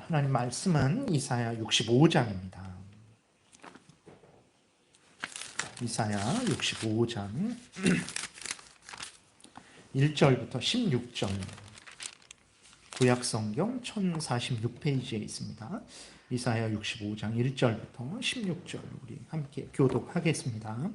하나님 말씀은 이사야 65장입니다. 이사야 65장 1절부터 16절, 구약성경 1046페이지에 있습니다. 이사야 65장 1절부터 16절 우리 함께 교독하겠습니다.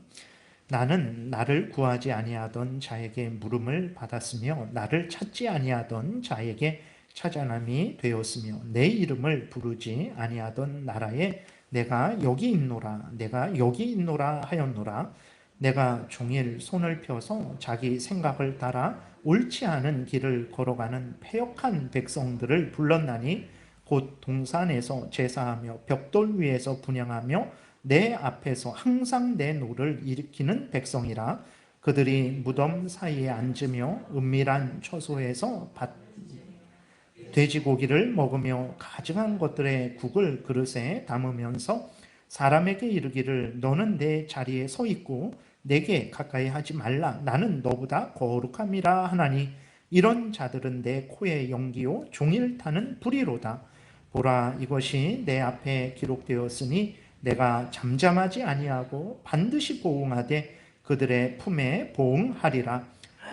나는 나를 구하지 아니하던 자에게 물음을 받았으며 나를 찾지 아니하던 자에게 찾아남이 되었으며 내 이름을 부르지 아니하던 나라에 내가 여기 있노라 내가 여기 있노라 하였노라. 내가 종일 손을 펴서 자기 생각을 따라 옳지 않은 길을 걸어가는 패역한 백성들을 불렀나니 곧 동산에서 제사하며 벽돌 위에서 분향하며 내 앞에서 항상 내 노를 일으키는 백성이라. 그들이 무덤 사이에 앉으며 은밀한 처소에서 돼지고기를 먹으며 가증한 것들의 국을 그릇에 담으면서 사람에게 이르기를 너는 내 자리에 서 있고 내게 가까이 하지 말라 나는 너보다 거룩함이라 하나니 이런 자들은 내 코의 연기요 종일 타는 불이로다. 보라 이것이 내 앞에 기록되었으니 내가 잠잠하지 아니하고 반드시 보응하되 그들의 품에 보응하리라.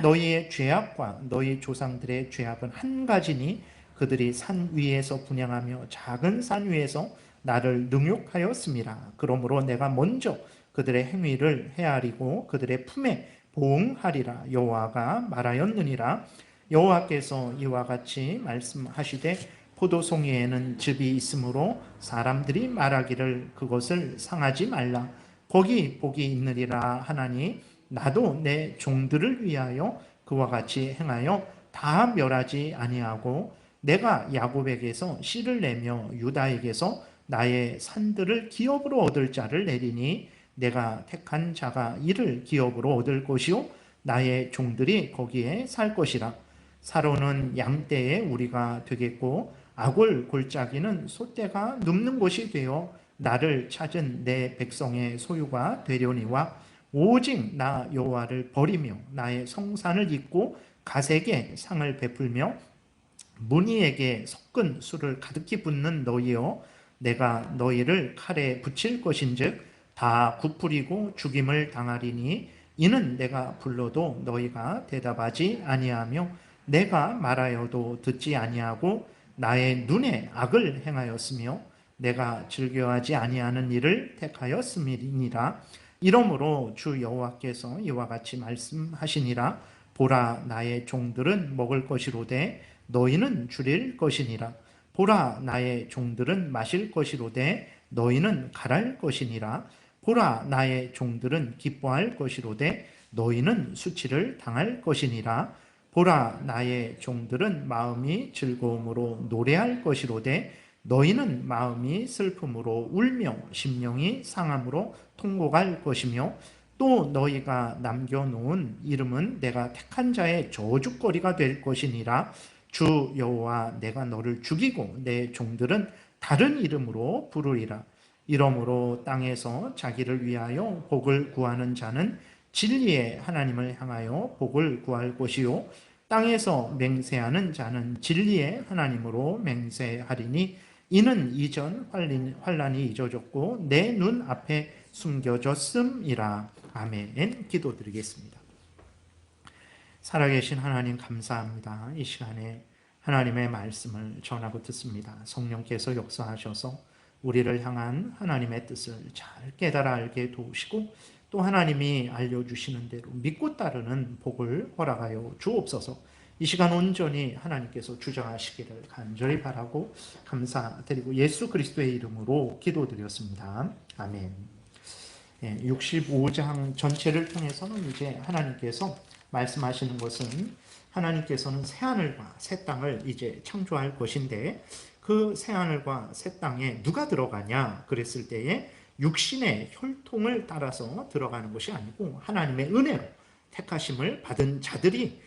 너희의 죄악과 너희 조상들의 죄악은 한 가지니 그들이 산 위에서 분향하며 작은 산 위에서 나를 능욕하였음이라. 그러므로 내가 먼저 그들의 행위를 헤아리고 그들의 품에 보응하리라. 여호와가 말하였느니라. 여호와께서 이와 같이 말씀하시되 포도송이에는 즙이 있으므로 사람들이 말하기를 그것을 상하지 말라. 거기 복이 있느리라 하나니 나도 내 종들을 위하여 그와 같이 행하여 다 멸하지 아니하고 내가 야곱에게서 씨를 내며 유다에게서 나의 산들을 기업으로 얻을 자를 내리니 내가 택한 자가 이를 기업으로 얻을 것이요 나의 종들이 거기에 살 것이라. 사로는 양떼의 우리가 되겠고 아골 골짜기는 소떼가 눕는 곳이 되어 나를 찾은 내 백성의 소유가 되려니와 오직 나 여호와를 버리며 나의 성산을 잇고 가색에 상을 베풀며 문희에게 섞은 술을 가득히 붓는 너희여 내가 너희를 칼에 붙일 것인즉 다 굽부리고 죽임을 당하리니 이는 내가 불러도 너희가 대답하지 아니하며 내가 말하여도 듣지 아니하고 나의 눈에 악을 행하였으며 내가 즐겨하지 아니하는 일을 택하였음이니라. 이러므로 주 여호와께서 이와 같이 말씀하시니라. 보라 나의 종들은 먹을 것이로되 너희는 줄일 것이니라. 보라 나의 종들은 마실 것이로되 너희는 갈할 것이니라. 보라 나의 종들은 기뻐할 것이로되 너희는 수치를 당할 것이니라. 보라 나의 종들은 마음이 즐거움으로 노래할 것이로되 너희는 마음이 슬픔으로 울며 심령이 상함으로 통곡할 것이며 또 너희가 남겨놓은 이름은 내가 택한 자의 저주거리가 될 것이니라. 주 여호와 내가 너를 죽이고 내 종들은 다른 이름으로 부르리라. 이러므로 땅에서 자기를 위하여 복을 구하는 자는 진리의 하나님을 향하여 복을 구할 것이요 땅에서 맹세하는 자는 진리의 하나님으로 맹세하리니 이는 이전 환난이 잊어졌고 내 눈 앞에 숨겨졌음이라. 아멘. 기도드리겠습니다. 살아계신 하나님 감사합니다. 이 시간에 하나님의 말씀을 전하고 듣습니다. 성령께서 역사하셔서 우리를 향한 하나님의 뜻을 잘 깨달아 알게 도우시고 또 하나님이 알려주시는 대로 믿고 따르는 복을 허락하여 주옵소서. 이 시간 온전히 하나님께서 주장하시기를 간절히 바라고 감사드리고 예수 그리스도의 이름으로 기도드렸습니다. 아멘. 65장 전체를 통해서는 이제 하나님께서 말씀하시는 것은 하나님께서는 새하늘과 새 땅을 이제 창조할 것인데 그 새하늘과 새 땅에 누가 들어가냐 그랬을 때에 육신의 혈통을 따라서 들어가는 것이 아니고 하나님의 은혜로 택하심을 받은 자들이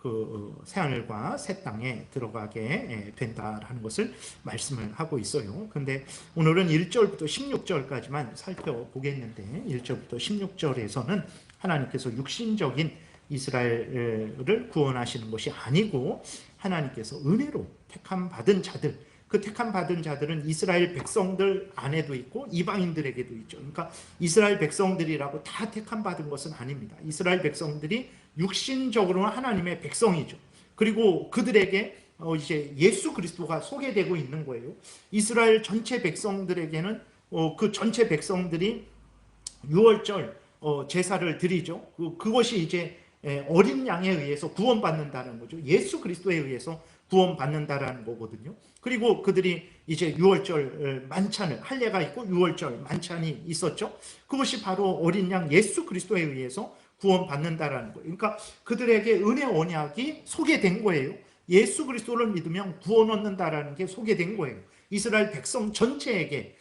그 새하늘과 새 땅에 들어가게 된다라는 것을 말씀을 하고 있어요. 그런데 오늘은 1절부터 16절까지만 살펴보겠는데 1절부터 16절에서는 하나님께서 육신적인 이스라엘을 구원하시는 것이 아니고 하나님께서 은혜로 택함 받은 자들 그 택함 받은 자들은 이스라엘 백성들 안에도 있고 이방인들에게도 있죠. 그러니까 이스라엘 백성들이라고 다 택함 받은 것은 아닙니다. 이스라엘 백성들이 육신적으로는 하나님의 백성이죠. 그리고 그들에게 이제 예수 그리스도가 소개되고 있는 거예요. 이스라엘 전체 백성들에게는 그 전체 백성들이 유월절 제사를 드리죠. 그것이 이제 어린 양에 의해서 구원받는다는 거죠. 예수 그리스도에 의해서 구원받는다라는 거거든요. 그리고 그들이 이제 유월절 만찬을, 할례가 있고 유월절 만찬이 있었죠. 그것이 바로 어린 양 예수 그리스도에 의해서 구원받는다라는 거예요. 그러니까 그들에게 은혜 언약이 소개된 거예요. 예수 그리스도를 믿으면 구원 얻는다라는 게 소개된 거예요. 이스라엘 백성 전체에게.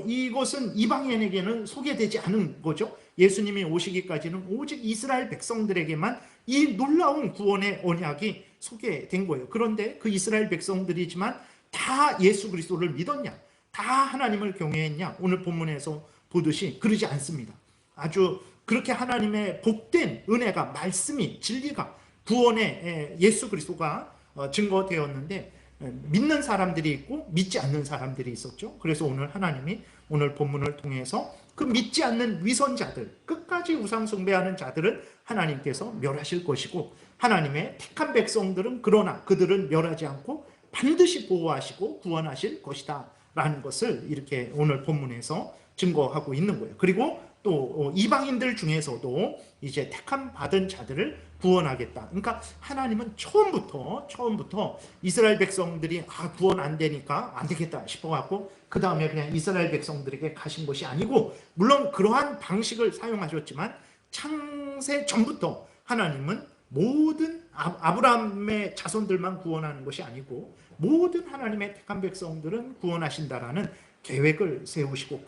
이것은 이방인에게는 소개되지 않은 거죠. 예수님이 오시기까지는 오직 이스라엘 백성들에게만 이 놀라운 구원의 언약이 소개된 거예요. 그런데 그 이스라엘 백성들이지만 다 예수 그리스도를 믿었냐? 다 하나님을 경외했냐? 오늘 본문에서 보듯이 그러지 않습니다. 아주 그렇게 하나님의 복된 은혜가, 말씀이, 진리가, 구원의 예수 그리스도가 증거되었는데 믿는 사람들이 있고 믿지 않는 사람들이 있었죠. 그래서 오늘 하나님이 오늘 본문을 통해서 그 믿지 않는 위선자들, 끝까지 우상 숭배하는 자들은 하나님께서 멸하실 것이고, 하나님의 택한 백성들은 그러나 그들은 멸하지 않고 반드시 보호하시고 구원하실 것이다 라는 것을 이렇게 오늘 본문에서 증거하고 있는 거예요. 그리고 또 이방인들 중에서도 이제 택함 받은 자들을 구원하겠다. 그러니까 하나님은 처음부터 이스라엘 백성들이 구원 안 되니까 안 되겠다 싶어갖고 그 다음에 그냥 이스라엘 백성들에게 가신 것이 아니고, 물론 그러한 방식을 사용하셨지만 창세 전부터 하나님은 모든 아브라함의 자손들만 구원하는 것이 아니고 모든 하나님의 택한 백성들은 구원하신다라는 계획을 세우시고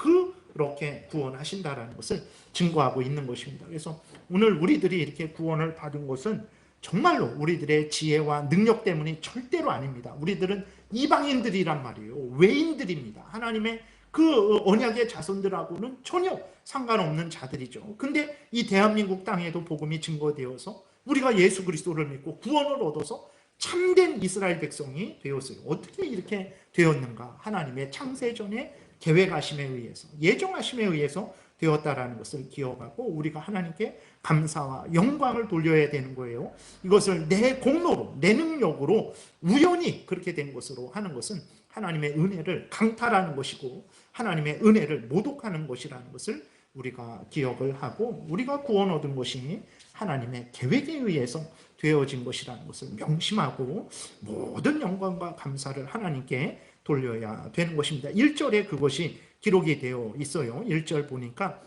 그렇게 구원하신다라는 것을 증거하고 있는 것입니다. 그래서 오늘 우리들이 이렇게 구원을 받은 것은 정말로 우리들의 지혜와 능력 때문이 절대로 아닙니다. 우리들은 이방인들이란 말이에요. 외인들입니다. 하나님의 그 언약의 자손들하고는 전혀 상관없는 자들이죠. 근데 이 대한민국 땅에도 복음이 증거되어서 우리가 예수 그리스도를 믿고 구원을 얻어서 참된 이스라엘 백성이 되었어요. 어떻게 이렇게 되었는가? 하나님의 창세전의 계획하심에 의해서, 예정하심에 의해서 되었다라는 것을 기억하고 우리가 하나님께 감사와 영광을 돌려야 되는 거예요. 이것을 내 공로로, 내 능력으로 우연히 그렇게 된 것으로 하는 것은 하나님의 은혜를 강탈하는 것이고 하나님의 은혜를 모독하는 것이라는 것을 우리가 기억을 하고, 우리가 구원 얻은 것이 하나님의 계획에 의해서 되어진 것이라는 것을 명심하고 모든 영광과 감사를 하나님께 돌려야 되는 것입니다. 1절에 그것이 기록이 되어 있어요. 1절 보니까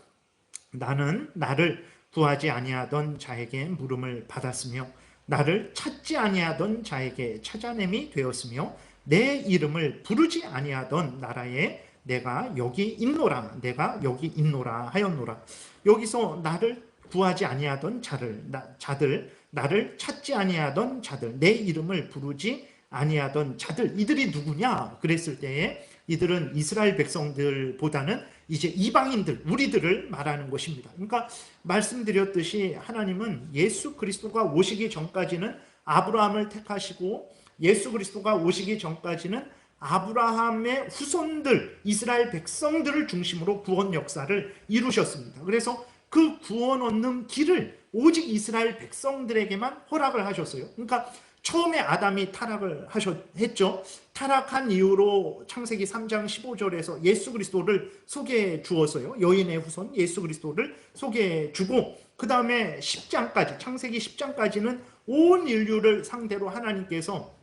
나는 나를 구하지 아니하던 자에게 물음을 받았으며 나를 찾지 아니하던 자에게 찾아냄이 되었으며 내 이름을 부르지 아니하던 나라에 내가 여기 있노라, 내가 여기 있노라 하였노라. 여기서 나를 구하지 아니하던 자들, 나를 찾지 아니하던 자들, 내 이름을 부르지 아니하던 자들, 이들이 누구냐 그랬을 때에 이들은 이스라엘 백성들보다는 이제 이방인들, 우리들을 말하는 것입니다. 그러니까 말씀드렸듯이 하나님은 예수 그리스도가 오시기 전까지는 아브라함을 택하시고 예수 그리스도가 오시기 전까지는 아브라함의 후손들, 이스라엘 백성들을 중심으로 구원 역사를 이루셨습니다. 그래서 그 구원 얻는 길을 오직 이스라엘 백성들에게만 허락을 하셨어요. 그러니까 처음에 아담이 타락을 했죠. 타락한 이후로 창세기 3장 15절에서 예수 그리스도를 소개해 주었어요. 여인의 후손 예수 그리스도를 소개해 주고, 그 다음에 10장까지, 창세기 10장까지는 온 인류를 상대로 하나님께서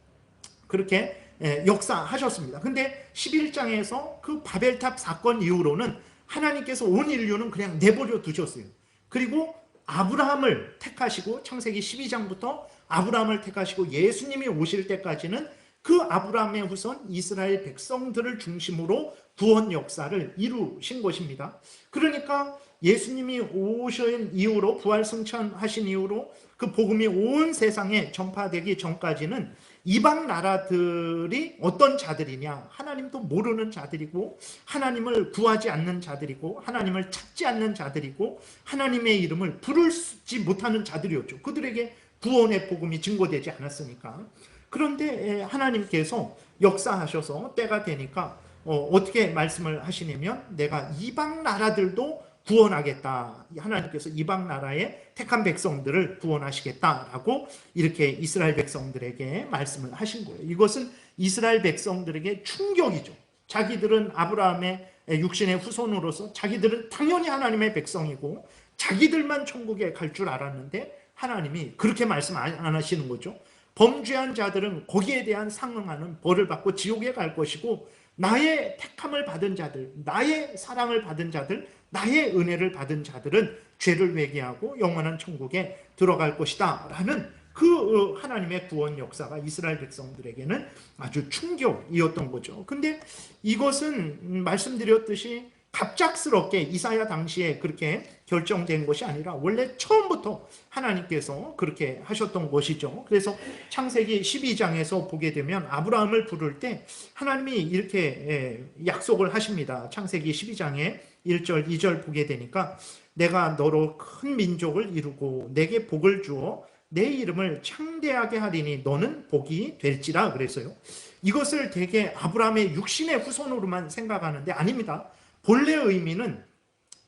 그렇게 역사하셨습니다. 근데 11장에서 그 바벨탑 사건 이후로는 하나님께서 온 인류는 그냥 내버려 두셨어요. 그리고 아브라함을 택하시고 창세기 12장부터 아브라함을 택하시고 예수님이 오실 때까지는 그 아브라함의 후손 이스라엘 백성들을 중심으로 구원 역사를 이루신 것입니다. 그러니까 예수님이 오신 이후로, 부활 승천하신 이후로 그 복음이 온 세상에 전파되기 전까지는 이방 나라들이 어떤 자들이냐, 하나님도 모르는 자들이고 하나님을 구하지 않는 자들이고 하나님을 찾지 않는 자들이고 하나님의 이름을 부르지 못하는 자들이었죠. 그들에게 구원의 복음이 증거되지 않았으니까. 그런데 하나님께서 역사하셔서 때가 되니까 어떻게 말씀을 하시냐면 내가 이방 나라들도 구원하겠다. 하나님께서 이방 나라의 택한 백성들을 구원하시겠다라고 이렇게 이스라엘 백성들에게 말씀을 하신 거예요. 이것은 이스라엘 백성들에게 충격이죠. 자기들은 아브라함의 육신의 후손으로서 자기들은 당연히 하나님의 백성이고 자기들만 천국에 갈 줄 알았는데 하나님이 그렇게 말씀 안 하시는 거죠. 범죄한 자들은 거기에 대한 상응하는 벌을 받고 지옥에 갈 것이고 나의 택함을 받은 자들, 나의 사랑을 받은 자들, 나의 은혜를 받은 자들은 죄를 회개하고 영원한 천국에 들어갈 것이다 라는 그 하나님의 구원 역사가 이스라엘 백성들에게는 아주 충격이었던 거죠. 근데 이것은 말씀드렸듯이 갑작스럽게 이사야 당시에 그렇게 결정된 것이 아니라 원래 처음부터 하나님께서 그렇게 하셨던 것이죠. 그래서 창세기 12장에서 보게 되면 아브라함을 부를 때 하나님이 이렇게 약속을 하십니다. 창세기 12장에 1절, 2절 보게 되니까 내가 너로 큰 민족을 이루고 내게 복을 주어 내 이름을 창대하게 하리니 너는 복이 될지라 그래서요. 이것을 되게 아브라함의 육신의 후손으로만 생각하는데 아닙니다. 본래 의미는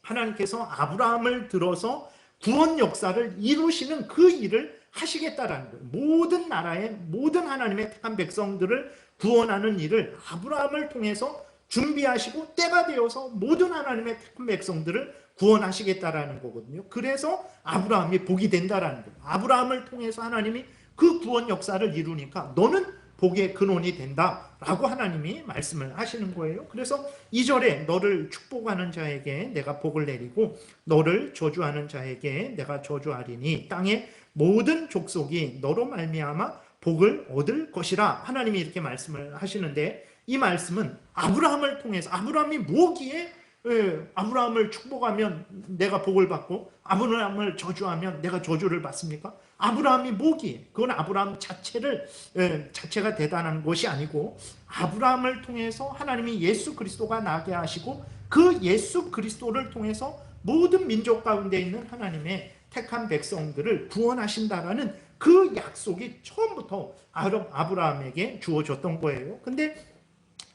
하나님께서 아브라함을 들어서 구원 역사를 이루시는 그 일을 하시겠다라는 거예요. 모든 나라의 모든 하나님의 택한 백성들을 구원하는 일을 아브라함을 통해서 준비하시고 때가 되어서 모든 하나님의 택한 백성들을 구원하시겠다라는 거거든요. 그래서 아브라함이 복이 된다라는 거예요. 아브라함을 통해서 하나님이 그 구원 역사를 이루니까 너는 복의 근원이 된다라고 하나님이 말씀을 하시는 거예요. 그래서 2절에 너를 축복하는 자에게 내가 복을 내리고 너를 저주하는 자에게 내가 저주하리니 땅의 모든 족속이 너로 말미암아 복을 얻을 것이라 하나님이 이렇게 말씀을 하시는데 이 말씀은 아브라함을 통해서 아브라함이 뭐기에 아브라함을 축복하면 내가 복을 받고 아브라함을 저주하면 내가 저주를 받습니까? 아브라함이 뭐기에? 그건 아브라함 자체가 대단한 것이 아니고 아브라함을 통해서 하나님이 예수 그리스도가 나게 하시고 그 예수 그리스도를 통해서 모든 민족 가운데 있는 하나님의 택한 백성들을 구원하신다라는 그 약속이 처음부터 아브라함에게 주어졌던 거예요. 근데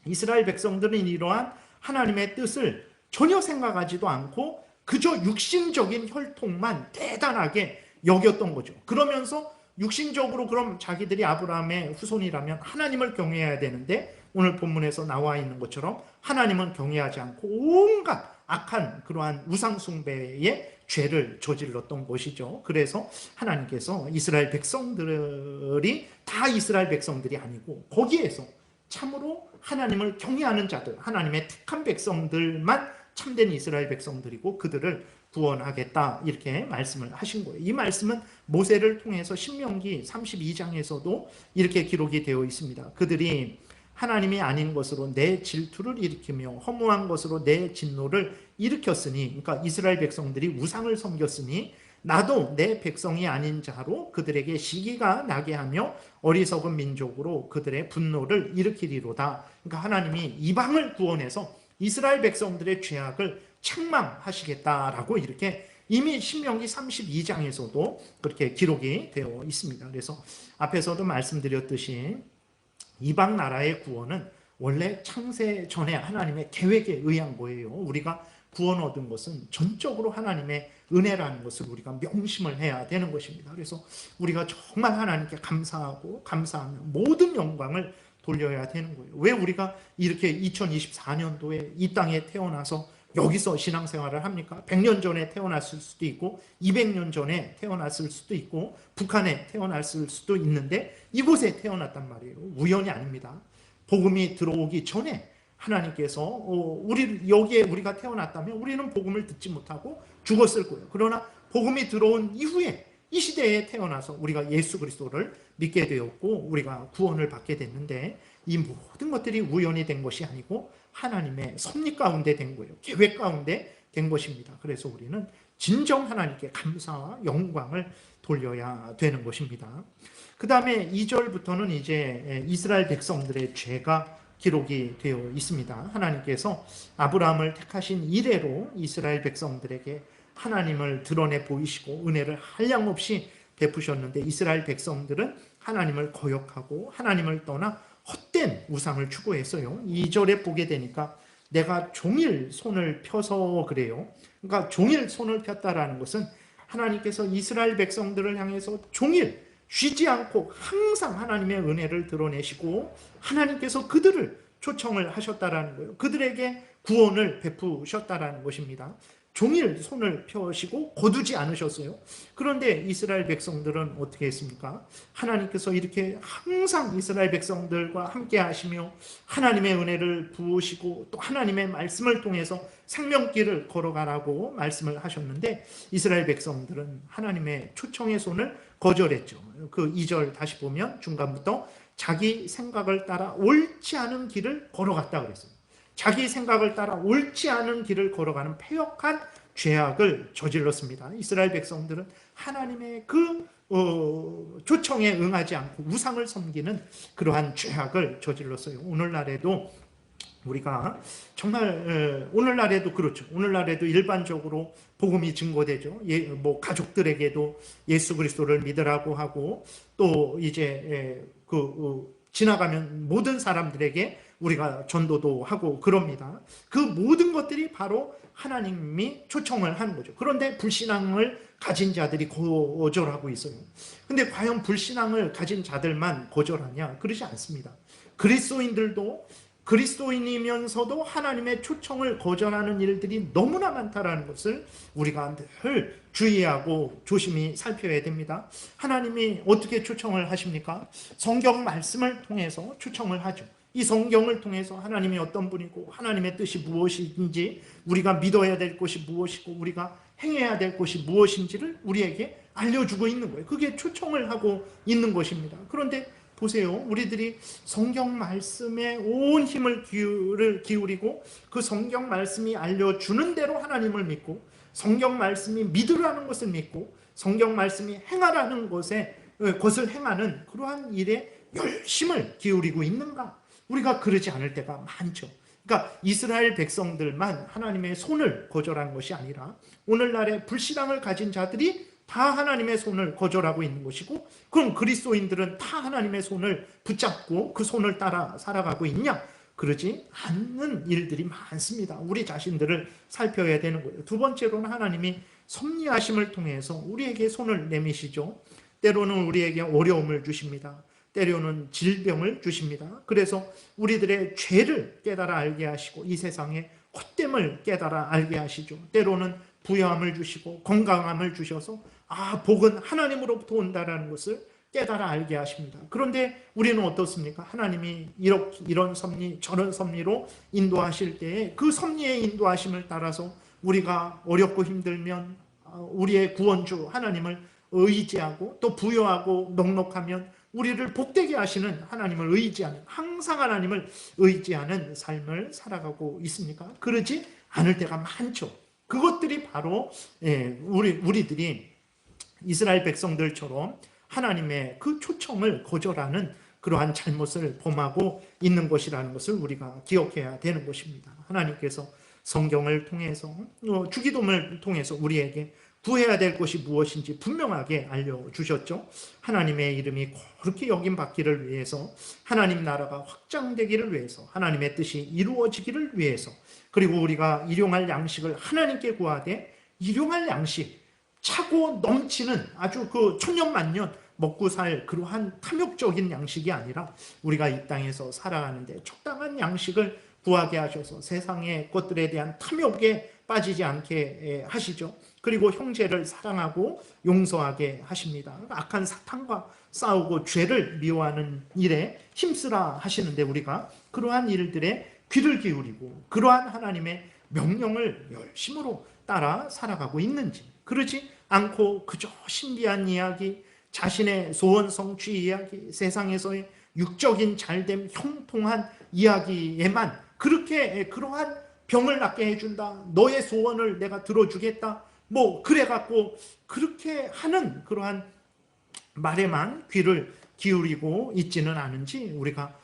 이스라엘 백성들은 이러한 하나님의 뜻을 전혀 생각하지도 않고 그저 육신적인 혈통만 대단하게 여겼던 거죠. 그러면서 육신적으로 그럼 자기들이 아브라함의 후손이라면 하나님을 경외해야 되는데 오늘 본문에서 나와 있는 것처럼 하나님은 경외하지 않고 온갖 악한 그러한 우상숭배의 죄를 저질렀던 것이죠. 그래서 하나님께서 이스라엘 백성들이 다 이스라엘 백성들이 아니고 거기에서 참으로 하나님을 경외하는 자들, 하나님의 택한 백성들만 참된 이스라엘 백성들이고 그들을 구원하겠다 이렇게 말씀을 하신 거예요. 이 말씀은 모세를 통해서 신명기 32장에서도 이렇게 기록이 되어 있습니다. 그들이 하나님이 아닌 것으로 내 질투를 일으키며 허무한 것으로 내 진노를 일으켰으니, 그러니까 이스라엘 백성들이 우상을 섬겼으니 나도 내 백성이 아닌 자로 그들에게 시기가 나게 하며 어리석은 민족으로 그들의 분노를 일으키리로다. 그러니까 하나님이 이방을 구원해서 이스라엘 백성들의 죄악을 책망하시겠다라고 이렇게 이미 신명기 32장에서도 그렇게 기록이 되어 있습니다. 그래서 앞에서도 말씀드렸듯이 이방 나라의 구원은 원래 창세 전에 하나님의 계획에 의한 거예요. 우리가 구원 얻은 것은 전적으로 하나님의 은혜라는 것을 우리가 명심을 해야 되는 것입니다. 그래서 우리가 정말 하나님께 감사하고 감사하며 모든 영광을 돌려야 되는 거예요. 왜 우리가 이렇게 2024년도에 이 땅에 태어나서 여기서 신앙생활을 합니까? 100년 전에 태어났을 수도 있고 200년 전에 태어났을 수도 있고 북한에 태어났을 수도 있는데 이곳에 태어났단 말이에요. 우연이 아닙니다. 복음이 들어오기 전에 하나님께서 여기에 우리가 태어났다면 우리는 복음을 듣지 못하고 죽었을 거예요. 그러나 복음이 들어온 이후에 이 시대에 태어나서 우리가 예수 그리스도를 믿게 되었고 우리가 구원을 받게 됐는데 이 모든 것들이 우연이 된 것이 아니고 하나님의 섭리 가운데 된 거예요. 계획 가운데 된 것입니다. 그래서 우리는 진정 하나님께 감사와 영광을 돌려야 되는 것입니다. 그 다음에 2절부터는 이제 이스라엘 백성들의 죄가 기록이 되어 있습니다. 하나님께서 아브라함을 택하신 이래로 이스라엘 백성들에게 하나님을 드러내 보이시고 은혜를 한량없이 베푸셨는데 이스라엘 백성들은 하나님을 거역하고 하나님을 떠나 헛된 우상을 추구했어요. 2절에 보게 되니까 내가 종일 손을 펴서 그래요. 그러니까 종일 손을 폈다라는 것은 하나님께서 이스라엘 백성들을 향해서 종일 쉬지 않고 항상 하나님의 은혜를 드러내시고 하나님께서 그들을 초청을 하셨다라는 거예요. 그들에게 구원을 베푸셨다라는 것입니다. 종일 손을 펴시고 거두지 않으셨어요. 그런데 이스라엘 백성들은 어떻게 했습니까? 하나님께서 이렇게 항상 이스라엘 백성들과 함께 하시며 하나님의 은혜를 부으시고 또 하나님의 말씀을 통해서 생명길을 걸어가라고 말씀을 하셨는데 이스라엘 백성들은 하나님의 초청의 손을 거절했죠. 그 2절 다시 보면 중간부터 자기 생각을 따라 옳지 않은 길을 걸어갔다 그랬어요. 자기 생각을 따라 옳지 않은 길을 걸어가는 패역한 죄악을 저질렀습니다. 이스라엘 백성들은 하나님의 그 초청에 응하지 않고 우상을 섬기는 그러한 죄악을 저질렀어요. 오늘날에도 우리가 정말 오늘날에도 그렇죠. 오늘날에도 일반적으로 복음이 증거되죠. 뭐 가족들에게도 예수 그리스도를 믿으라고 하고 또 이제 지나가면 모든 사람들에게 우리가 전도도 하고 그럽니다. 그 모든 것들이 바로 하나님이 초청을 하는 거죠. 그런데 불신앙을 가진 자들이 거절하고 있어요. 근데 과연 불신앙을 가진 자들만 거절하냐? 그러지 않습니다. 그리스도인들도 그리스도인이면서도 하나님의 초청을 거절하는 일들이 너무나 많다라는 것을 우리가 늘 주의하고 조심히 살펴야 됩니다. 하나님이 어떻게 초청을 하십니까? 성경 말씀을 통해서 초청을 하죠. 이 성경을 통해서 하나님이 어떤 분이고 하나님의 뜻이 무엇인지 우리가 믿어야 될 것이 무엇이고 우리가 행해야 될 것이 무엇인지를 우리에게 알려주고 있는 거예요. 그게 초청을 하고 있는 것입니다. 그런데 보세요. 우리들이 성경 말씀에 온 힘을 기울이고 그 성경 말씀이 알려주는 대로 하나님을 믿고 성경 말씀이 믿으라는 것을 믿고 성경 말씀이 행하라는 것을 행하는 그러한 일에 열심을 기울이고 있는가? 우리가 그러지 않을 때가 많죠. 그러니까 이스라엘 백성들만 하나님의 손을 거절한 것이 아니라 오늘날의 불신앙을 가진 자들이 다 하나님의 손을 거절하고 있는 것이고 그럼 그리스도인들은 다 하나님의 손을 붙잡고 그 손을 따라 살아가고 있냐? 그러지 않는 일들이 많습니다. 우리 자신들을 살펴야 되는 거예요. 두 번째로는 하나님이 섭리하심을 통해서 우리에게 손을 내미시죠. 때로는 우리에게 어려움을 주십니다. 때로는 질병을 주십니다. 그래서 우리들의 죄를 깨달아 알게 하시고 이 세상의 헛됨을 깨달아 알게 하시죠. 때로는 부여함을 주시고 건강함을 주셔서 복은 하나님으로부터 온다라는 것을 깨달아 알게 하십니다. 그런데 우리는 어떻습니까? 하나님이 이런 섭리 저런 섭리로 인도하실 때에 그 섭리의 인도하심을 따라서 우리가 어렵고 힘들면 우리의 구원주 하나님을 의지하고 또 부여하고 넉넉하면 우리를 복되게 하시는 하나님을 의지하는 항상 하나님을 의지하는 삶을 살아가고 있습니까? 그러지 않을 때가 많죠. 그것들이 바로 우리들이 이스라엘 백성들처럼 하나님의 그 초청을 거절하는 그러한 잘못을 범하고 있는 것이라는 것을 우리가 기억해야 되는 것입니다. 하나님께서 성경을 통해서 주기도문을 통해서 우리에게 구해야 될 것이 무엇인지 분명하게 알려주셨죠. 하나님의 이름이 거룩히 여김받기를 위해서 하나님 나라가 확장되기를 위해서 하나님의 뜻이 이루어지기를 위해서 그리고 우리가 일용할 양식을 하나님께 구하되 일용할 양식 차고 넘치는 아주 그 천년만년 먹고 살 그러한 탐욕적인 양식이 아니라 우리가 이 땅에서 살아가는데 적당한 양식을 구하게 하셔서 세상의 것들에 대한 탐욕에 빠지지 않게 하시죠. 그리고 형제를 사랑하고 용서하게 하십니다. 악한 사탄과 싸우고 죄를 미워하는 일에 힘쓰라 하시는데 우리가 그러한 일들에 귀를 기울이고 그러한 하나님의 명령을 열심으로 따라 살아가고 있는지 그러지 않고 그저 신비한 이야기, 자신의 소원 성취 이야기, 세상에서의 육적인 잘됨, 형통한 이야기에만 그렇게 그러한 병을 낫게 해준다. 너의 소원을 내가 들어주겠다. 뭐 그래갖고 그렇게 하는 그러한 말에만 귀를 기울이고 있지는 않은지 우리가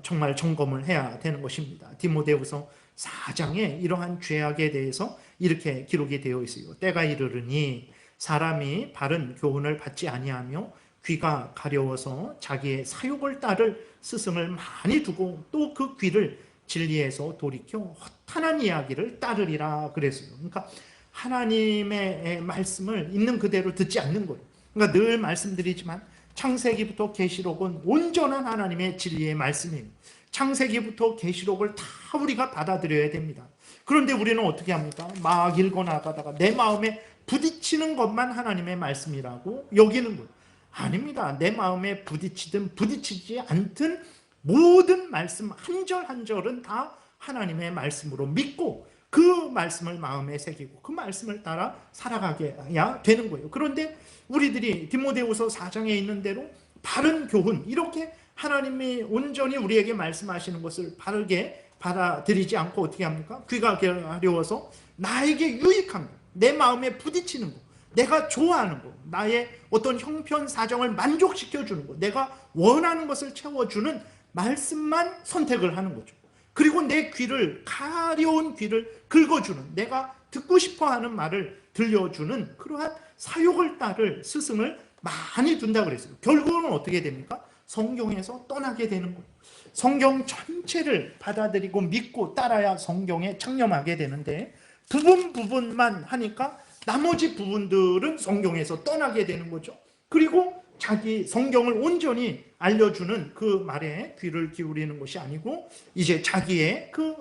정말 점검을 해야 되는 것입니다. 디모데후서 4장에 이러한 죄악에 대해서 이렇게 기록이 되어 있어요. 때가 이르르니 사람이 바른 교훈을 받지 아니하며 귀가 가려워서 자기의 사욕을 따를 스승을 많이 두고 또 그 귀를 진리에서 돌이켜 허탄한 이야기를 따르리라 그랬어요. 그러니까 하나님의 말씀을 있는 그대로 듣지 않는 거예요. 그러니까 늘 말씀드리지만 창세기부터 계시록은 온전한 하나님의 진리의 말씀이에요. 창세기부터 계시록을 다 우리가 받아들여야 됩니다. 그런데 우리는 어떻게 합니까? 막 읽어 나가다가 내 마음에 부딪히는 것만 하나님의 말씀이라고 여기는 거예요. 아닙니다. 내 마음에 부딪히든 부딪히지 않든 모든 말씀 한 절 한 절은 다 하나님의 말씀으로 믿고 그 말씀을 마음에 새기고 그 말씀을 따라 살아가게 해야 되는 거예요. 그런데 우리들이 디모데후서 4장에 있는 대로 바른 교훈, 이렇게 하나님이 온전히 우리에게 말씀하시는 것을 바르게 받아들이지 않고 어떻게 합니까? 귀가 가려워서 나에게 유익한 거, 내 마음에 부딪히는 거, 내가 좋아하는 거, 나의 어떤 형편 사정을 만족시켜주는 거, 내가 원하는 것을 채워주는 말씀만 선택을 하는 거죠. 그리고 내 귀를, 가려운 귀를 긁어주는, 내가 듣고 싶어하는 말을 들려주는 그러한 사욕을 따를 스승을 많이 둔다 그랬어요. 결국은 어떻게 됩니까? 성경에서 떠나게 되는 거예요. 성경 전체를 받아들이고 믿고 따라야 성경에 창념하게 되는데 부분만 하니까 나머지 부분들은 성경에서 떠나게 되는 거죠. 그리고 자기 성경을 온전히 알려주는 그 말에 귀를 기울이는 것이 아니고 이제 자기의 그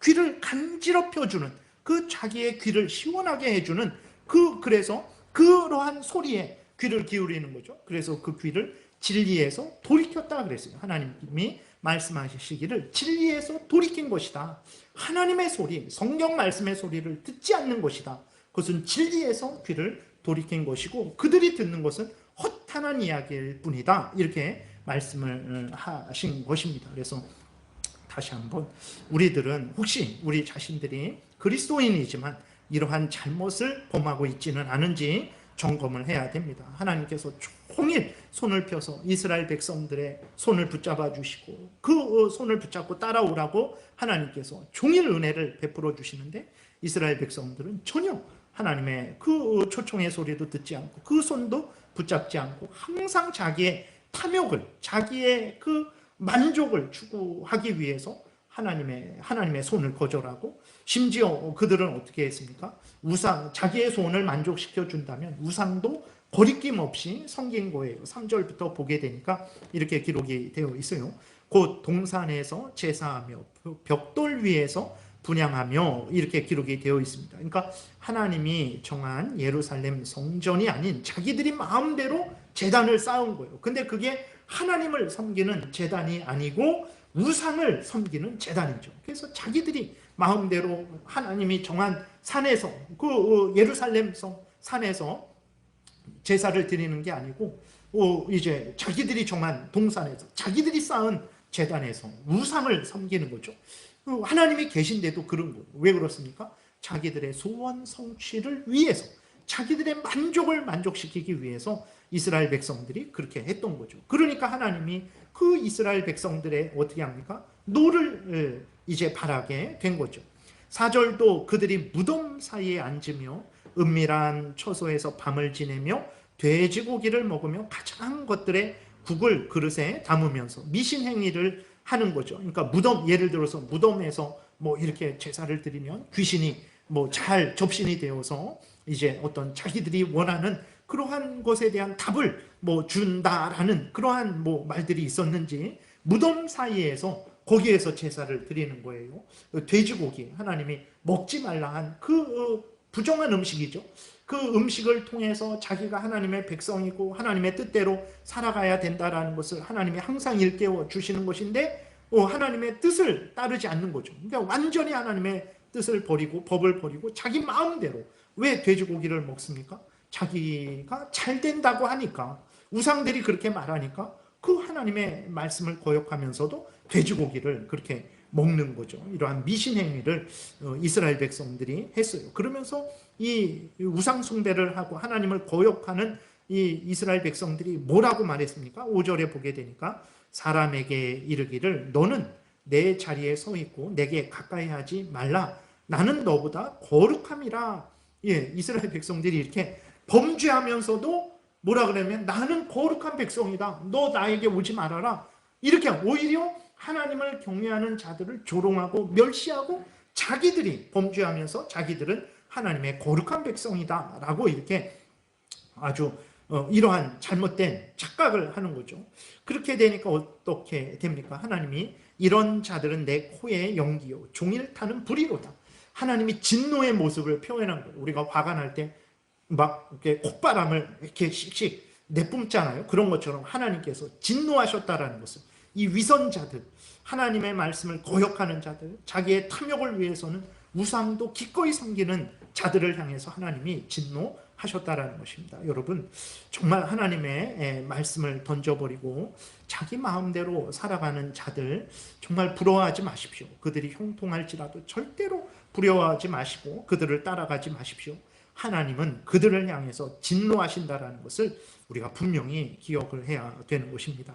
귀를 간지럽혀주는, 그 자기의 귀를 시원하게 해주는 그래서 그러한 소리에 귀를 기울이는 거죠. 그래서 그 귀를 진리에서 돌이켰다 그랬어요. 하나님이 말씀하시기를 진리에서 돌이킨 것이다. 하나님의 소리, 성경 말씀의 소리를 듣지 않는 것이다. 그것은 진리에서 귀를 돌이킨 것이고 그들이 듣는 것은 허탄한 이야기일 뿐이다. 이렇게 말씀을 하신 것입니다. 그래서 다시 한번 우리들은 혹시 우리 자신들이 그리스도인이지만 이러한 잘못을 범하고 있지는 않은지 점검을 해야 됩니다. 하나님께서 종일 손을 펴서 이스라엘 백성들의 손을 붙잡아 주시고 그 손을 붙잡고 따라오라고 하나님께서 종일 은혜를 베풀어 주시는데 이스라엘 백성들은 전혀 하나님의 그 초청의 소리도 듣지 않고 그 손도 붙잡지 않고 항상 자기의 탐욕을, 자기의 그 만족을 추구하기 위해서 하나님의 손을 거절하고 심지어 그들은 어떻게 했습니까? 우상, 자기의 손을 만족시켜 준다면 우상도 거리낌 없이 섬긴 거예요. 3절부터 보게 되니까 이렇게 기록이 되어 있어요. 곧 동산에서 제사하며 벽돌 위에서 분향하며 이렇게 기록이 되어 있습니다. 그러니까 하나님이 정한 예루살렘 성전이 아닌 자기들이 마음대로 제단을 쌓은 거예요. 근데 그게 하나님을 섬기는 제단이 아니고 우상을 섬기는 제단이죠. 그래서 자기들이 마음대로 하나님이 정한 산에서, 그 예루살렘 산에서 제사를 드리는 게 아니고 이제 자기들이 정한 동산에서 자기들이 쌓은 제단에서 우상을 섬기는 거죠. 하나님이 계신데도 그런 거예요. 왜 그렇습니까? 자기들의 소원 성취를 위해서, 자기들의 만족을 만족시키기 위해서 이스라엘 백성들이 그렇게 했던 거죠. 그러니까 하나님이 그 이스라엘 백성들의 어떻게 합니까? 노를 이제 바라게 된 거죠. 4절도 그들이 무덤 사이에 앉으며 은밀한 처소에서 밤을 지내며 돼지고기를 먹으며 가장한 것들의 국을 그릇에 담으면서 미신행위를 하는 거죠. 그러니까 무덤, 예를 들어서 무덤에서 뭐 이렇게 제사를 드리면 귀신이 뭐 잘 접신이 되어서 이제 어떤 자기들이 원하는 그러한 것에 대한 답을 뭐 준다라는 그러한 뭐 말들이 있었는지 무덤 사이에서 거기에서 제사를 드리는 거예요. 돼지고기, 하나님이 먹지 말라 한 그 부정한 음식이죠. 그 음식을 통해서 자기가 하나님의 백성이고 하나님의 뜻대로 살아가야 된다라는 것을 하나님이 항상 일깨워 주시는 것인데 하나님의 뜻을 따르지 않는 거죠. 그러니까 완전히 하나님의 뜻을 버리고 법을 버리고 자기 마음대로. 왜 돼지고기를 먹습니까? 자기가 잘 된다고 하니까, 우상들이 그렇게 말하니까 그 하나님의 말씀을 거역하면서도 돼지고기를 그렇게 먹는 거죠. 이러한 미신행위를 이스라엘 백성들이 했어요. 그러면서 이 우상 숭배를 하고 하나님을 거역하는 이 이스라엘 백성들이 뭐라고 말했습니까? 5절에 보게 되니까 사람에게 이르기를 너는 내 자리에 서 있고 내게 가까이 하지 말라. 나는 너보다 거룩함이라. 예, 이스라엘 백성들이 이렇게 범죄하면서도 뭐라 그러면 나는 거룩한 백성이다. 너 나에게 오지 말아라. 이렇게 오히려 하나님을 경외하는 자들을 조롱하고 멸시하고 자기들이 범죄하면서 자기들은 하나님의 거룩한 백성이다 라고 이렇게 아주 이러한 잘못된 착각을 하는 거죠. 그렇게 되니까 어떻게 됩니까? 하나님이 이런 자들은 내 코에 연기요 종일 타는 불이로다. 하나님이 진노의 모습을 표현한 거예요. 우리가 화가 날 때 막 이렇게 콧바람을 이렇게 씩씩 내뿜잖아요. 그런 것처럼 하나님께서 진노하셨다라는 것을, 이 위선자들, 하나님의 말씀을 거역하는 자들, 자기의 탐욕을 위해서는 우상도 기꺼이 섬기는 자들을 향해서 하나님이 진노하셨다라는 것입니다. 여러분, 정말 하나님의 말씀을 던져버리고 자기 마음대로 살아가는 자들 정말 부러워하지 마십시오. 그들이 형통할지라도 절대로 부러워하지 마시고 그들을 따라가지 마십시오. 하나님은 그들을 향해서 진노하신다라는 것을 우리가 분명히 기억을 해야 되는 것입니다.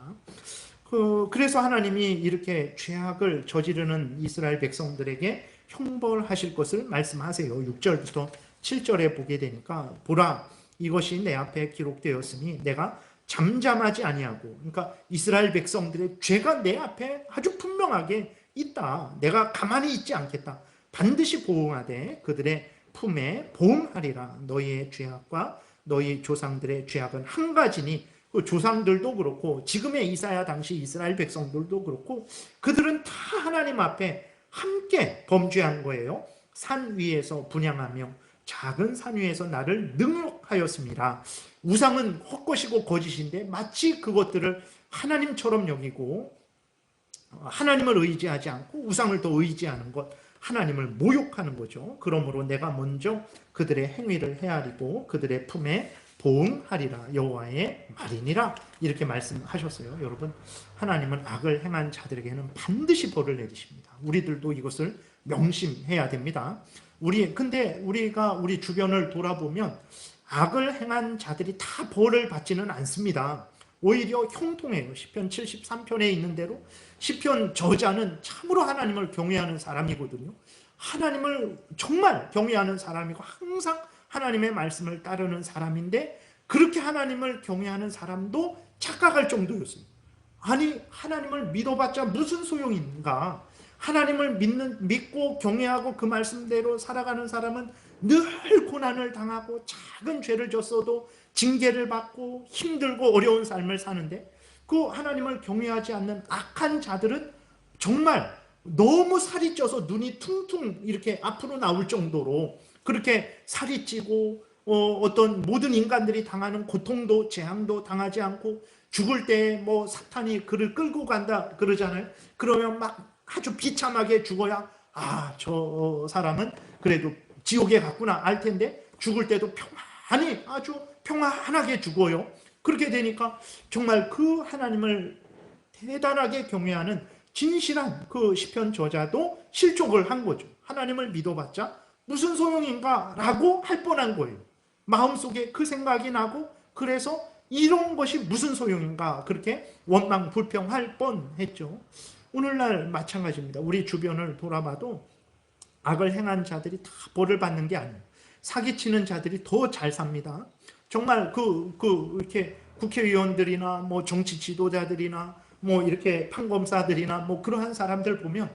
그래서 하나님이 이렇게 죄악을 저지르는 이스라엘 백성들에게 형벌하실 것을 말씀하세요. 6절부터 7절에 보게 되니까, 보라, 이것이 내 앞에 기록되었으니 내가 잠잠하지 아니하고, 그러니까 이스라엘 백성들의 죄가 내 앞에 아주 분명하게 있다. 내가 가만히 있지 않겠다. 반드시 보응하되 그들의 품에 보응하리라. 너희의 죄악과 너희 조상들의 죄악은 한 가지니, 그 조상들도 그렇고 지금의 이사야 당시 이스라엘 백성들도 그렇고 그들은 다 하나님 앞에 함께 범죄한 거예요. 산 위에서 분향하며 작은 산 위에서 나를 능욕하였습니다. 우상은 헛것이고 거짓인데 마치 그것들을 하나님처럼 여기고 하나님을 의지하지 않고 우상을 더 의지하는 것, 하나님을 모욕하는 거죠. 그러므로 내가 먼저 그들의 행위를 헤아리고 그들의 품에 보응하리라. 여호와의 말이니라. 이렇게 말씀하셨어요. 여러분, 하나님은 악을 행한 자들에게는 반드시 벌을 내리십니다. 우리들도 이것을 명심해야 됩니다. 근데 우리가 우리 주변을 돌아보면 악을 행한 자들이 다 벌을 받지는 않습니다. 오히려 형통해요. 시편 73편에 있는 대로 시편 저자는 참으로 하나님을 경외하는 사람이거든요. 하나님을 정말 경외하는 사람이고 항상 하나님의 말씀을 따르는 사람인데, 그렇게 하나님을 경외하는 사람도 착각할 정도였어요. 아니, 하나님을 믿어봤자 무슨 소용인가? 하나님을 믿고 경외하고 그 말씀대로 살아가는 사람은 늘 고난을 당하고 작은 죄를 졌어도 징계를 받고 힘들고 어려운 삶을 사는데, 그 하나님을 경외하지 않는 악한 자들은 정말 너무 살이 쪄서 눈이 퉁퉁 이렇게 앞으로 나올 정도로 그렇게 살이 찌고 어떤 모든 인간들이 당하는 고통도 재앙도 당하지 않고, 죽을 때 뭐 사탄이 그를 끌고 간다 그러잖아요. 그러면 막 아주 비참하게 죽어야 저 사람은 그래도 지옥에 갔구나 알 텐데, 죽을 때도 평안히 아주 평안하게 죽어요. 그렇게 되니까 정말 그 하나님을 대단하게 경외하는 진실한 그 시편 저자도 실족을 한 거죠. 하나님을 믿어봤자 무슨 소용인가 라고 할 뻔한 거예요. 마음속에 그 생각이 나고, 그래서 이런 것이 무슨 소용인가 그렇게 원망 불평할 뻔했죠. 오늘날 마찬가지입니다. 우리 주변을 돌아봐도 악을 행한 자들이 다 벌을 받는 게 아니에요. 사기치는 자들이 더 잘 삽니다. 정말 이렇게 국회의원들이나 뭐 정치 지도자들이나 뭐 이렇게 판검사들이나 뭐 그러한 사람들 보면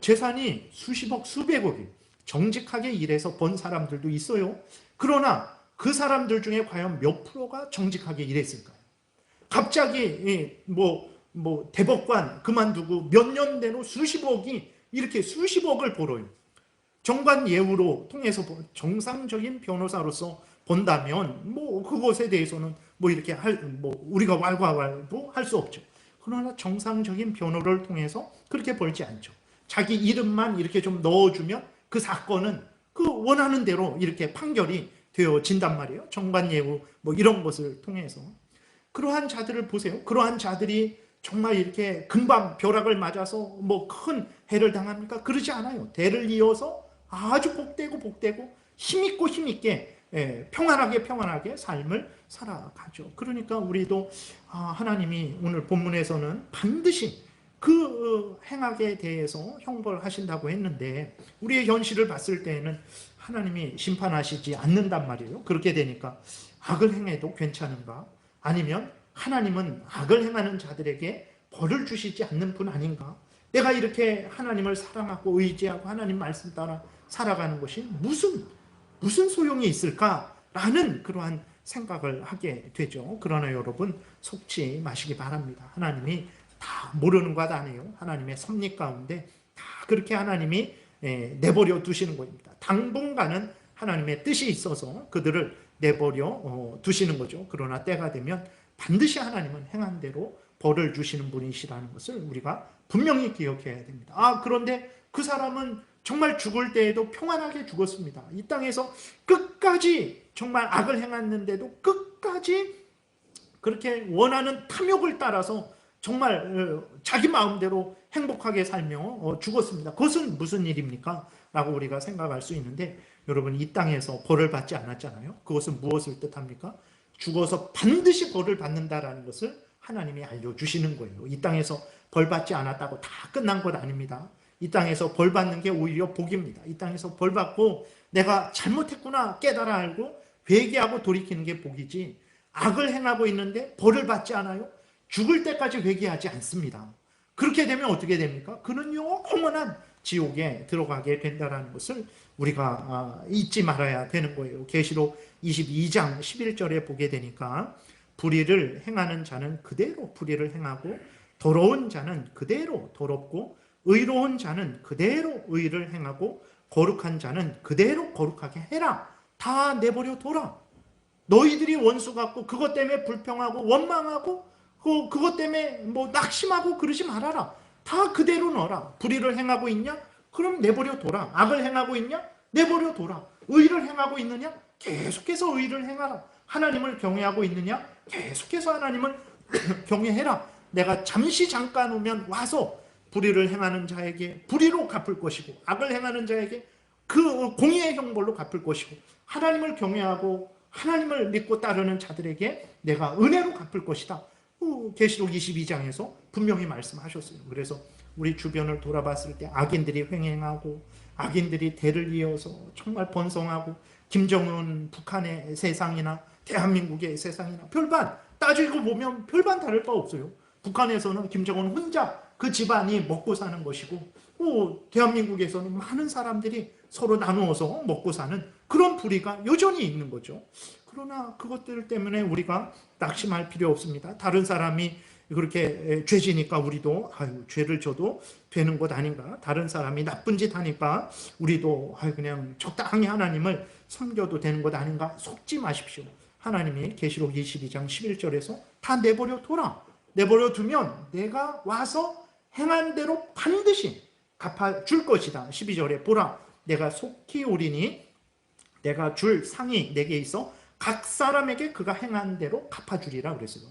재산이 수십억, 수백억이 정직하게 일해서 번 사람들도 있어요. 그러나 그 사람들 중에 과연 몇 프로가 정직하게 일했을까요? 갑자기 뭐 대법관 그만두고 몇 년 내로 수십억이 이렇게 수십억을 벌어요. 정관 예우로 통해서 정상적인 변호사로서 본다면 뭐 그것에 대해서는 뭐 이렇게 우리가 왈가왈부 할 수 없죠. 그러나 정상적인 변호를 통해서 그렇게 벌지 않죠. 자기 이름만 이렇게 좀 넣어주면 그 사건은 그 원하는 대로 이렇게 판결이 되어진단 말이에요. 정관 예우 뭐 이런 것을 통해서. 그러한 자들을 보세요. 그러한 자들이 정말 이렇게 금방 벼락을 맞아서 뭐 큰 해를 당합니까? 그러지 않아요. 대를 이어서 아주 복되고 힘있고 힘있게 평안하게 삶을 살아가죠. 그러니까 우리도 하나님이 오늘 본문에서는 반드시 그 행악에 대해서 형벌하신다고 했는데, 우리의 현실을 봤을 때에는 하나님이 심판하시지 않는단 말이에요. 그렇게 되니까 악을 행해도 괜찮은가? 아니면 하나님은 악을 행하는 자들에게 벌을 주시지 않는 분 아닌가? 내가 이렇게 하나님을 사랑하고 의지하고 하나님 말씀 따라 살아가는 것이 무슨 소용이 있을까라는 그러한 생각을 하게 되죠. 그러나 여러분 속지 마시기 바랍니다. 하나님이 다 모르는 것 아니에요. 하나님의 섭리 가운데 다 그렇게 하나님이 내버려 두시는 겁니다. 당분간은 하나님의 뜻이 있어서 그들을 내버려 두시는 거죠. 그러나 때가 되면 반드시 하나님은 행한 대로 벌을 주시는 분이시라는 것을 우리가 분명히 기억해야 됩니다. 그런데 그 사람은 정말 죽을 때에도 평안하게 죽었습니다. 이 땅에서 끝까지 정말 악을 행했는데도 끝까지 그렇게 원하는 탐욕을 따라서 정말 자기 마음대로 행복하게 살며 죽었습니다. 그것은 무슨 일입니까? 라고 우리가 생각할 수 있는데, 여러분, 이 땅에서 벌을 받지 않았잖아요. 그것은 무엇을 뜻합니까? 죽어서 반드시 벌을 받는다라는 것을 하나님이 알려주시는 거예요. 이 땅에서 벌 받지 않았다고 다 끝난 것 아닙니다. 이 땅에서 벌 받는 게 오히려 복입니다. 이 땅에서 벌 받고 내가 잘못했구나 깨달아 알고 회개하고 돌이키는 게 복이지, 악을 행하고 있는데 벌을 받지 않아요? 죽을 때까지 회개하지 않습니다. 그렇게 되면 어떻게 됩니까? 그는 영원한 지옥에 들어가게 된다는 것을 우리가 잊지 말아야 되는 거예요. 계시록 22장 11절에 보게 되니까 불의를 행하는 자는 그대로 불의를 행하고 더러운 자는 그대로 더럽고 의로운 자는 그대로 의를 행하고 거룩한 자는 그대로 거룩하게 해라. 다 내버려 둬라. 너희들이 원수 같고 그것 때문에 불평하고 원망하고 그것 때문에 낙심하고 그러지 말아라. 다 그대로 넣어라. 불의를 행하고 있냐? 그럼 내버려 둬라. 악을 행하고 있냐? 내버려 둬라. 의를 행하고 있느냐? 계속해서 의를 행하라. 하나님을 경외하고 있느냐? 계속해서 하나님을 경외해라. 내가 잠깐 오면 와서 불의를 행하는 자에게 불의로 갚을 것이고 악을 행하는 자에게 그 공의의 형벌로 갚을 것이고 하나님을 경외하고 하나님을 믿고 따르는 자들에게 내가 은혜로 갚을 것이다. 계시록 22장에서 분명히 말씀하셨어요. 그래서 우리 주변을 돌아봤을 때 악인들이 횡행하고 악인들이 대를 이어서 정말 번성하고 김정은 북한의 세상이나 대한민국의 세상이나 별반 따지고 보면 별반 다를 바 없어요. 북한에서는 김정은 혼자 그 집안이 먹고 사는 것이고 대한민국에서는 많은 사람들이 서로 나누어서 먹고 사는 그런 불의가 여전히 있는 거죠. 그러나 그것들 때문에 우리가 낙심할 필요 없습니다. 다른 사람이 그렇게 죄지니까 우리도 죄를 져도 되는 것 아닌가? 다른 사람이 나쁜 짓 하니까 우리도 그냥 적당히 하나님을 섬겨도 되는 것 아닌가? 속지 마십시오. 하나님이 계시록 22장 11절에서 다 내버려 둬라. 내버려 두면 내가 와서 행한 대로 반드시 갚아줄 것이다. 12절에 보라, 내가 속히 오리니 내가 줄 상이 내게 있어 각 사람에게 그가 행한 대로 갚아주리라 그랬어요.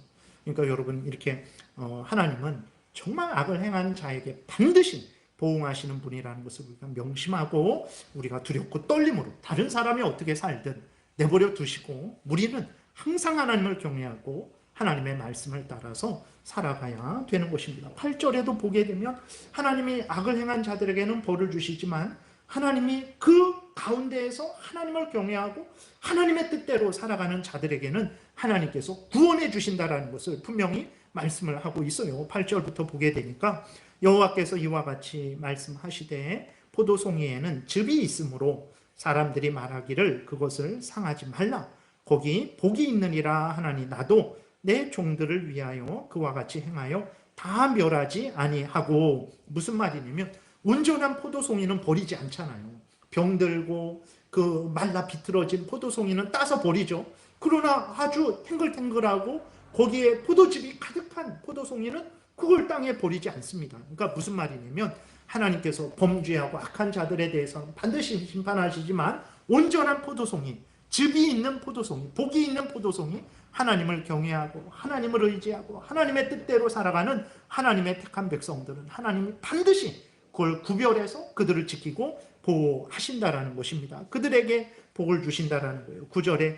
그러니까 여러분, 이렇게 하나님은 정말 악을 행한 자에게 반드시 보응하시는 분이라는 것을 우리가 명심하고 우리가 두렵고 떨림으로 다른 사람이 어떻게 살든 내버려 두시고 우리는 항상 하나님을 경외하고 하나님의 말씀을 따라서 살아가야 되는 것입니다. 8절에도 보게 되면 하나님이 악을 행한 자들에게는 벌을 주시지만 하나님이 그 가운데에서 하나님을 경외하고 하나님의 뜻대로 살아가는 자들에게는 하나님께서 구원해 주신다라는 것을 분명히 말씀을 하고 있어요. 8절부터 보게 되니까 여호와께서 이와 같이 말씀하시되 포도송이에는 즙이 있으므로 사람들이 말하기를 그것을 상하지 말라. 거기 복이 있느니라 하나니 나도 내 종들을 위하여 그와 같이 행하여 다 멸하지 아니하고. 무슨 말이냐면 온전한 포도송이는 버리지 않잖아요. 병들고 그 말라 비틀어진 포도송이는 따서 버리죠. 그러나 아주 탱글탱글하고 거기에 포도즙이 가득한 포도송이는 그걸 땅에 버리지 않습니다. 그러니까 무슨 말이냐면 하나님께서 범죄하고 악한 자들에 대해서는 반드시 심판하시지만 온전한 포도송이, 즙이 있는 포도송이, 복이 있는 포도송이, 하나님을 경외하고 하나님을 의지하고 하나님의 뜻대로 살아가는 하나님의 택한 백성들은 하나님이 반드시 그걸 구별해서 그들을 지키고 보호하신다라는 것입니다. 그들에게 복을 주신다라는 거예요. 9절에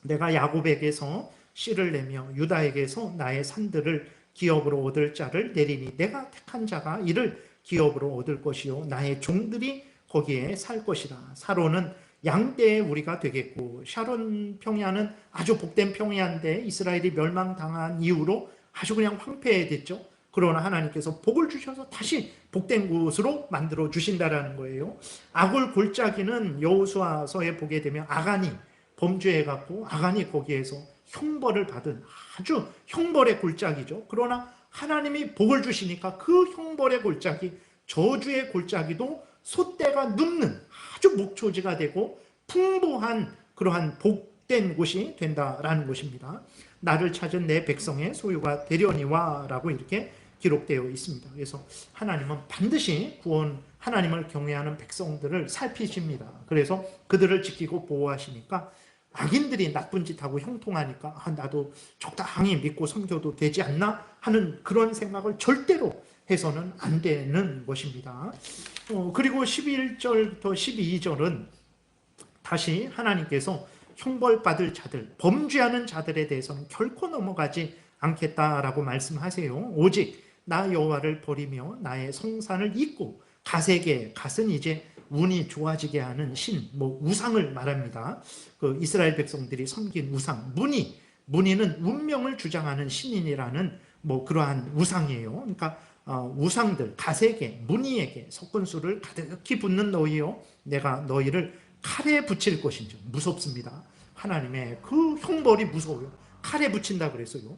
내가 야곱에게서 씨를 내며 유다에게서 나의 산들을 기업으로 얻을 자를 내리니 내가 택한 자가 이를 기업으로 얻을 것이요 나의 종들이 거기에 살 것이라. 사로는 양떼의 우리가 되겠고, 샤론 평야는 아주 복된 평야인데 이스라엘이 멸망당한 이후로 아주 그냥 황폐해졌죠. 그러나 하나님께서 복을 주셔서 다시 복된 곳으로 만들어 주신다라는 거예요. 아굴 골짜기는 여호수아서에 보게 되면 아간이 범죄해갖고 아간이 거기에서 형벌을 받은 아주 형벌의 골짜기죠. 그러나 하나님이 복을 주시니까 그 형벌의 골짜기, 저주의 골짜기도 솥대가 눕는 아주 목초지가 되고 풍부한 그러한 복된 곳이 된다라는 것입니다. 나를 찾은 내 백성의 소유가 되려니와 라고 이렇게 기록되어 있습니다. 그래서 하나님은 반드시 하나님을 경외하는 백성들을 살피십니다. 그래서 그들을 지키고 보호하시니까 악인들이 나쁜 짓하고 형통하니까 나도 적당히 믿고 섬겨도 되지 않나 하는 그런 생각을 절대로 해서는 안 되는 것입니다. 그리고 11절부터 12절은 다시 하나님께서 형벌받을 자들, 범죄하는 자들에 대해서는 결코 넘어가지 않겠다라고 말씀하세요. 오직 나 여호와를 버리며 나의 성산을 잊고 갓에게, 갓은 이제 운이 좋아지게 하는 신, 우상을 말합니다. 그 이스라엘 백성들이 섬긴 우상, 무니는 운명을 주장하는 신인이라는 그러한 우상이에요. 그러니까 우상들, 갓에게, 무니에게 석군수를 가득히 붓는 너희요, 내가 너희를 칼에 붙일 것인지. 무섭습니다. 하나님의 그 형벌이 무서워요. 칼에 붙인다 그랬어요.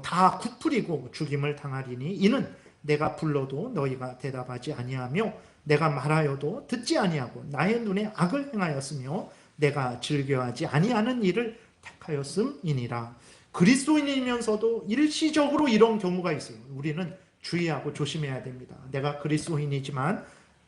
다 굽풀이고 죽임을 당하리니 이는 내가 불러도 너희가 대답하지 아니하며 내가 말하여도 듣지 아니하고 나의 눈에 악을 행하였으며 내가 즐겨하지 아니하는 일을 택하였음이니라. 그리스도인이면서도 일시적으로 이런 경우가 있어요. 우리는 주의하고 조심해야 됩니다. 내가 그리스도인이지만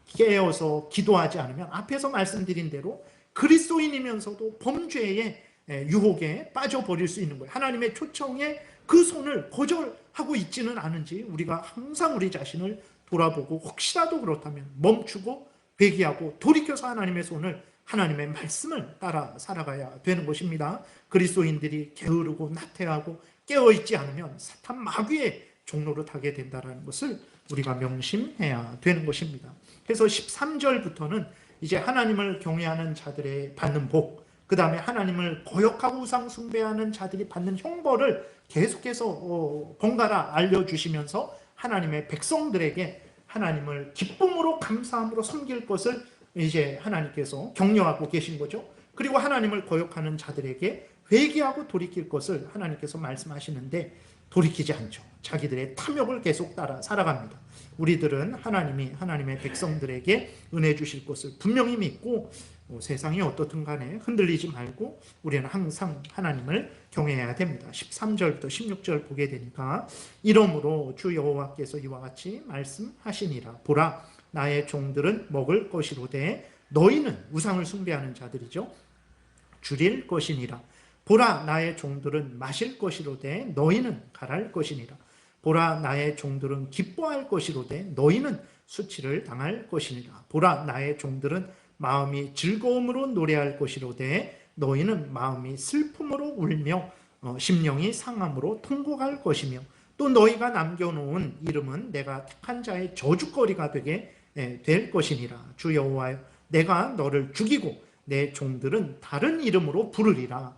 깨어서 기도하지 않으면 앞에서 말씀드린 대로 그리스도인이면서도 범죄의 유혹에 빠져버릴 수 있는 거예요. 하나님의 초청에 그 손을 거절하고 있지는 않은지 우리가 항상 우리 자신을 돌아보고 혹시라도 그렇다면 멈추고 회개하고 돌이켜서 하나님의 손을, 하나님의 말씀을 따라 살아가야 되는 것입니다. 그리스도인들이 게으르고 나태하고 깨어있지 않으면 사탄 마귀의 종로로 타게 된다는 것을 우리가 명심해야 되는 것입니다. 그래서 13절부터는 이제 하나님을 경외하는 자들의 받는 복, 그 다음에 하나님을 거역하고 우상 숭배하는 자들이 받는 형벌을 계속해서 번갈아 알려주시면서 하나님의 백성들에게 하나님을 기쁨으로 감사함으로 섬길 것을 이제 하나님께서 격려하고 계신 거죠. 그리고 하나님을 거역하는 자들에게 회개하고 돌이킬 것을 하나님께서 말씀하시는데 돌이키지 않죠. 자기들의 탐욕을 계속 따라 살아갑니다. 우리들은 하나님의 백성들에게 은혜 주실 것을 분명히 믿고 세상이 어떻든 간에 흔들리지 말고 우리는 항상 하나님을 경외해야 됩니다. 13절부터 16절 보게 되니까 이러므로 주 여호와께서 이와 같이 말씀하시니라. 보라, 나의 종들은 먹을 것이로되 너희는 우상을 숭배하는 자들이죠. 줄일 것이니라. 보라, 나의 종들은 마실 것이로되 너희는 갈할 것이니라. 보라, 나의 종들은 기뻐할 것이로되 너희는 수치를 당할 것이니라. 보라, 나의 종들은 마음이 즐거움으로 노래할 것이로되 너희는 마음이 슬픔으로 울며 심령이 상함으로 통곡할 것이며 또 너희가 남겨놓은 이름은 내가 택한 자의 저주거리가 되게 될 것이니라. 주 여호와여, 내가 너를 죽이고 내 종들은 다른 이름으로 부르리라.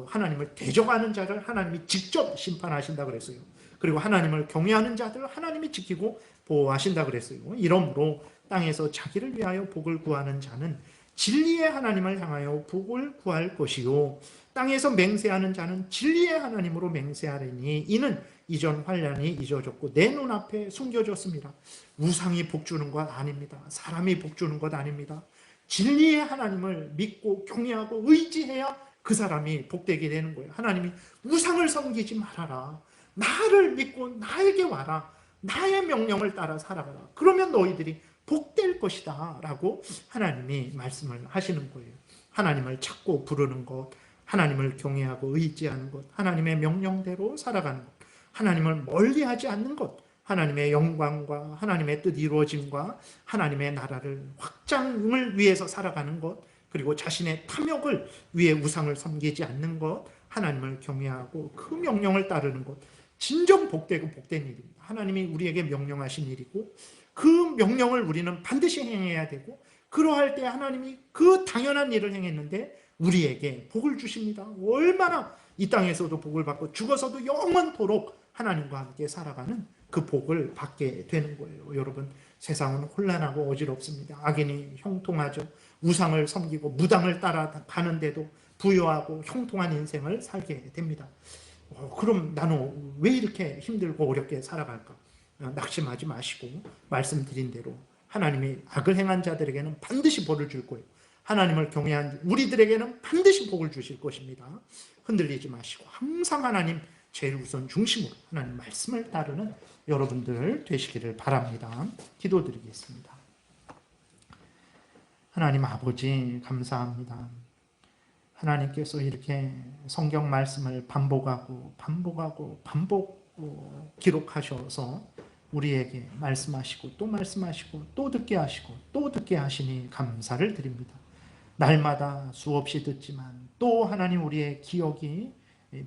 하나님을 대적하는 자를 하나님이 직접 심판하신다 그랬어요. 그리고 하나님을 경외하는 자들을 하나님이 지키고 보호하신다 그랬어요. 이러므로 땅에서 자기를 위하여 복을 구하는 자는 진리의 하나님을 향하여 복을 구할 것이요, 땅에서 맹세하는 자는 진리의 하나님으로 맹세하리니 이는 이전 환난이 잊어졌고 내 눈앞에 숨겨졌습니다. 우상이 복주는 것 아닙니다. 사람이 복주는 것 아닙니다. 진리의 하나님을 믿고 경외하고 의지해야 그 사람이 복되게 되는 거예요. 하나님이 우상을 섬기지 말아라, 나를 믿고 나에게 와라, 나의 명령을 따라 살아가라, 그러면 너희들이 복될 것이다 라고 하나님이 말씀을 하시는 거예요. 하나님을 찾고 부르는 것, 하나님을 경외하고 의지하는 것, 하나님의 명령대로 살아가는 것, 하나님을 멀리하지 않는 것, 하나님의 영광과 하나님의 뜻 이루어짐과 하나님의 나라를 확장을 위해서 살아가는 것, 그리고 자신의 탐욕을 위해 우상을 섬기지 않는 것, 하나님을 경외하고 그 명령을 따르는 것, 진정 복되고 복된 일입니다. 하나님이 우리에게 명령하신 일이고 그 명령을 우리는 반드시 행해야 되고 그러할 때 하나님이 그 당연한 일을 행했는데 우리에게 복을 주십니다. 얼마나 이 땅에서도 복을 받고 죽어서도 영원토록 하나님과 함께 살아가는 그 복을 받게 되는 거예요. 여러분, 세상은 혼란하고 어지럽습니다. 악인이 형통하죠. 우상을 섬기고 무당을 따라가는데도 부유하고 형통한 인생을 살게 됩니다. 그럼 나는 왜 이렇게 힘들고 어렵게 살아갈까? 낙심하지 마시고 말씀드린 대로 하나님이 악을 행한 자들에게는 반드시 벌을 줄 거예요. 하나님을 경외한 우리들에게는 반드시 복을 주실 것입니다. 흔들리지 마시고 항상 하나님 제일 우선 중심으로 하나님 말씀을 따르는 여러분들 되시기를 바랍니다. 기도드리겠습니다. 하나님 아버지 감사합니다. 하나님께서 이렇게 성경 말씀을 반복 기록하셔서 우리에게 말씀하시고 또 말씀하시고 또 듣게 하시고 또 듣게 하시니 감사를 드립니다. 날마다 수없이 듣지만 또 하나님 우리의 기억이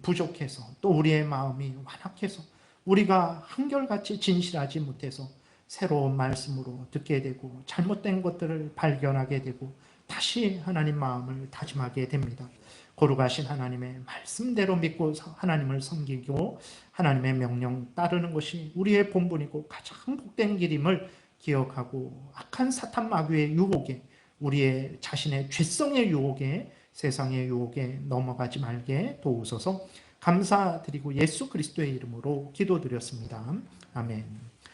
부족해서 또 우리의 마음이 완악해서 우리가 한결같이 진실하지 못해서 새로운 말씀으로 듣게 되고 잘못된 것들을 발견하게 되고 다시 하나님 마음을 다짐하게 됩니다. 거룩하신 하나님의 말씀대로 믿고 하나님을 섬기고 하나님의 명령 따르는 것이 우리의 본분이고 가장 복된 길임을 기억하고 악한 사탄 마귀의 유혹에 우리의 자신의 죄성의 유혹에 세상의 유혹에 넘어가지 말게 도우소서. 감사드리고 예수 그리스도의 이름으로 기도드렸습니다. 아멘.